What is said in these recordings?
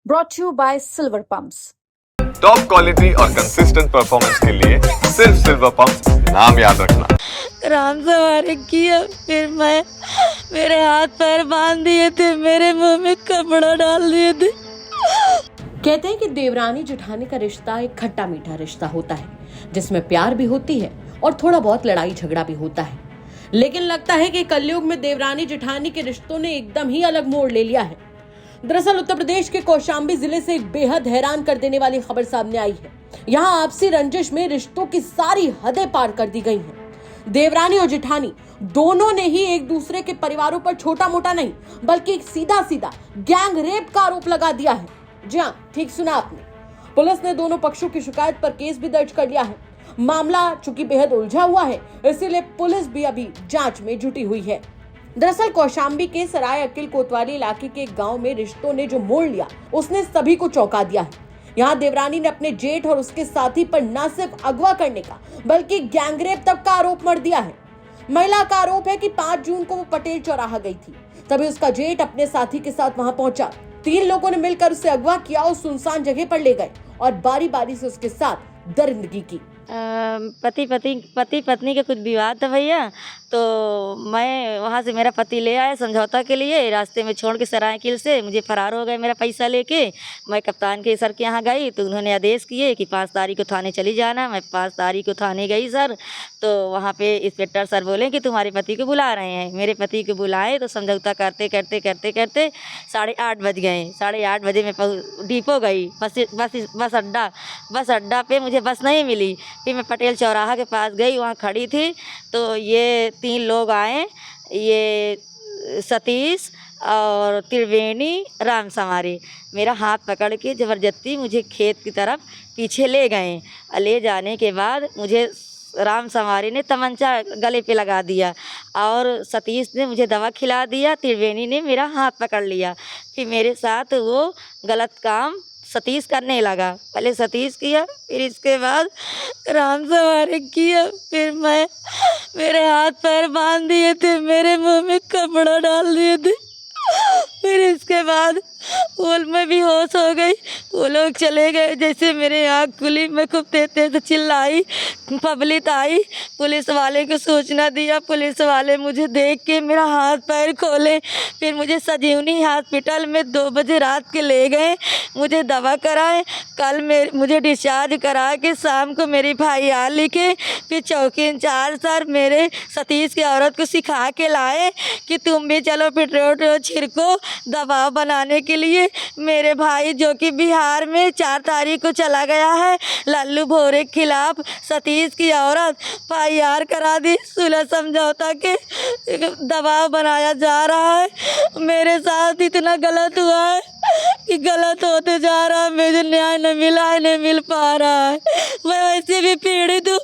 brought to you by Silver Pumps. Top quality और consistent performance के लिए सिर्फ सिल्वर पंप नाम याद रखना। राम सवारी किया, फिर मैं मेरे हाथ पैर बांध दिए थे, मेरे मुंह में कपड़ा डाल दिए थे। कहते हैं कि देवरानी जेठानी का रिश्ता एक खट्टा मीठा रिश्ता होता है, जिसमें प्यार भी होती है और थोड़ा बहुत लड़ाई झगड़ा भी होता है। लेकिन लगता है कि कलयुग में देवरानी जेठानी के रिश्तों ने एकदम ही अलग मोड़ ले लिया है। दरअसल उत्तर प्रदेश के कौशाम्बी जिले से एक बेहद हैरान कर देने वाली खबर सामने आई है। यहाँ आपसी रंजिश में रिश्तों की सारी हदें पार कर दी गई हैं। देवरानी और जेठानी दोनों ने ही एक दूसरे के परिवारों पर छोटा मोटा नहीं बल्कि एक सीधा सीधा गैंग रेप का आरोप लगा दिया है। जी हाँ, ठीक सुना आपने। पुलिस ने दोनों पक्षों की शिकायत पर केस भी दर्ज कर लिया है। मामला चूंकि बेहद उलझा हुआ है, इसीलिए पुलिस भी अभी जांच में जुटी हुई है। दरअसल कौशाम्बी के सराय अकिल कोतवाली इलाके के गांव में रिश्तों ने जो मोड़ लिया, उसने सभी को चौंका दिया है। यहाँ देवरानी ने अपने जेठ और उसके साथी पर न सिर्फ अगवा करने का बल्कि गैंगरेप तक का आरोप मढ़ दिया है। महिला का आरोप है कि 5 जून को वो पटेल चौराहा गई थी, तभी उसका जेठ अपने साथी के साथ वहां पहुंचा। 3 लोगों ने मिलकर उसे अगवा किया और सुनसान जगह पर ले गए और बारी बारी से उसके साथ दरिंदगी की। पति पत्नी का कुछ विवाद था भैया, तो मैं वहाँ से मेरा पति ले आया समझौता के लिए। रास्ते में छोड़ के सरायकिल से मुझे फरार हो गए मेरा पैसा लेके। मैं कप्तान के सर के यहाँ गई तो उन्होंने आदेश किए कि 5 तारीख को थाने चली जाना। मैं 5 तारीख को थाने गई सर, तो वहाँ पे इंस्पेक्टर सर बोले कि तुम्हारे पति को बुला रहे हैं। मेरे पति को बुलाए तो समझौता करते करते 8:30 बज गए। 8:30 बजे मैं डिपो गई, बस अड्डा पे मुझे बस नहीं मिली। फिर मैं पटेल चौराहा के पास गई, वहाँ खड़ी थी तो ये 3 लोग आए, ये सतीश और त्रिवेणी, राम समारी, मेरा हाथ पकड़ के ज़बरदस्ती मुझे खेत की तरफ पीछे ले गए। ले जाने के बाद मुझे राम समारी ने तमंचा गले पे लगा दिया और सतीश ने मुझे दवा खिला दिया, त्रिवेणी ने मेरा हाथ पकड़ लिया। फिर मेरे साथ वो गलत काम सतीश करने लगा। पहले सतीश किया, फिर इसके बाद राम सवारी किया, फिर मैं मेरे हाथ पैर बांध दिए थे, मेरे मुंह में कपड़ा डाल दिए थे। फिर इसके बाद मैं भी होश हो गई, वो लोग चले गए। जैसे मेरे आँख खुली, मैं खूब तेज चिल्लाई, पब्लिक आई, पुलिस वाले को सूचना दिया। पुलिस वाले मुझे देख के मेरा हाथ पैर खोले, फिर मुझे संजीवनी हॉस्पिटल में 2 बजे रात के ले गए, मुझे दवा कराए। कल मुझे डिस्चार्ज करा के शाम को मेरी भाई आ लिखे। फिर चौकी इंचार्ज सर मेरे सतीश की औरत को सिखा के लाए कि तुम भी चलो पेट्रोल छिड़को दबाव बनाने के लिए। मेरे भाई जो कि बिहार में 4 तारीख को चला गया है, लल्लू भोरे के खिलाफ सतीश की औरत FIR करा दी। सुलह समझौता के दबाव बनाया जा रहा है। मेरे साथ इतना गलत हुआ है कि गलत होते जा रहा है, मुझे न्याय नहीं मिल पा रहा है। मैं वैसे भी पीड़ित हूँ।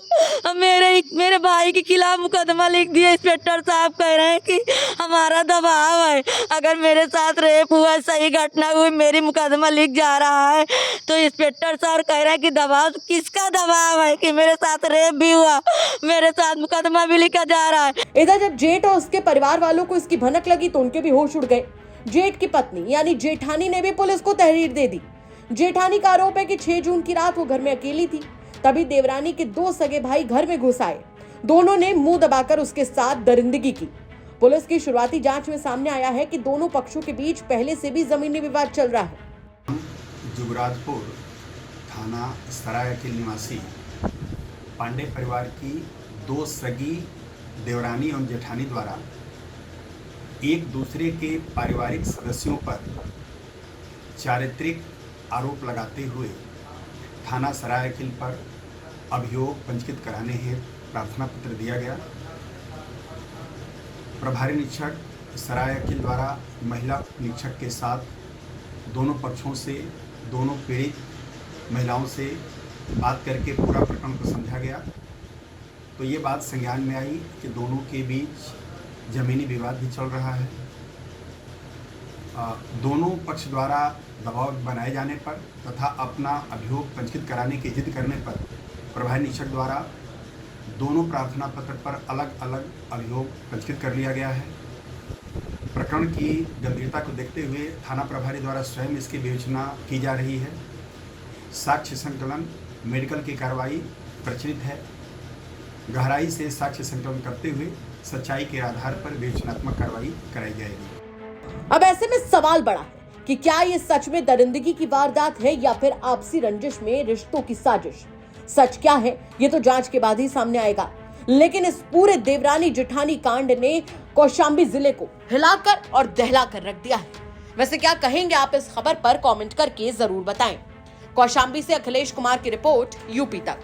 मेरे भाई के खिलाफ मुकदमा लिख दिया। इंस्पेक्टर साहब कह रहे हैं कि हमारा दबाव है, अगर मेरे साथ रेप हुआ, सही घटना हुई, मेरी मुकदमा लिख जा रहा है। तो इंस्पेक्टर सर कह रहे हैं कि दबाव किसका दबाव है कि मेरे साथ रेप भी हुआ, मेरे साथ मुकदमा भी लिखा जा रहा है। इधर जब जेठ और उसके परिवार वालों को इसकी भनक लगी तो उनके भी होश उड़ गए। जेठ की पत्नी यानी जेठानी ने भी पुलिस को तहरीर दे दी। जेठानी का आरोप है कि 6 जून की रात वो घर में अकेली थी, तभी देवरानी के 2 सगे भाई घर में घुस आए। दोनों ने मुंह दबाकर उसके साथ दरिंदगी की। पुलिस की शुरुआती जांच में सामने आया है कि दोनों पक्षों के बीच पहले से भी जमीनी विवाद चल रहा है। जुगराजपुर थाना सरायकिल निवासी पांडे परिवार की 2 सगी देवरानी और जेठानी द्वारा एक दूसरे के पारिवारिक सदस्यों पर चारित्रिक आरोप लगाते हुए थाना सरायकिल पर अभियोग पंजीकृत कराने हेतु प्रार्थना पत्र दिया गया। प्रभारी निरीक्षक सरायकिल द्वारा महिला निरीक्षक के साथ दोनों पक्षों से, दोनों पीड़ित महिलाओं से बात करके पूरा प्रकरण को समझा गया। तो ये बात संज्ञान में आई कि दोनों के बीच जमीनी विवाद भी चल रहा है। दोनों पक्ष द्वारा दबाव बनाए जाने पर तथा अपना अभियोग पंजीकृत कराने की जिद करने पर प्रभारी निरीक्षक द्वारा दोनों प्रार्थना पत्र पर अलग अलग अभियोग पंजीकृत कर लिया गया है। प्रकरण प्रकरण की गंभीरता को देखते हुए थाना प्रभारी द्वारा स्वयं इसकी विवेचना की जा रही है। साक्ष्य संकलन, मेडिकल की कार्रवाई प्रचलित है। गहराई से साक्ष्य संकलन करते हुए सच्चाई के आधार पर विवेचनात्मक कार्रवाई कराई जाएगी। अब ऐसे में सवाल बड़ा है कि क्या ये सच में दरिंदगी की वारदात है या फिर आपसी रंजिश में रिश्तों की साजिश। सच क्या है ये तो जांच के बाद ही सामने आएगा, लेकिन इस पूरे देवरानी जेठानी कांड ने कौशांबी जिले को हिलाकर और दहलाकर रख दिया है। वैसे क्या कहेंगे आप इस खबर पर कमेंट करके जरूर बताएं। कौशांबी से अखिलेश कुमार की रिपोर्ट, यूपी तक।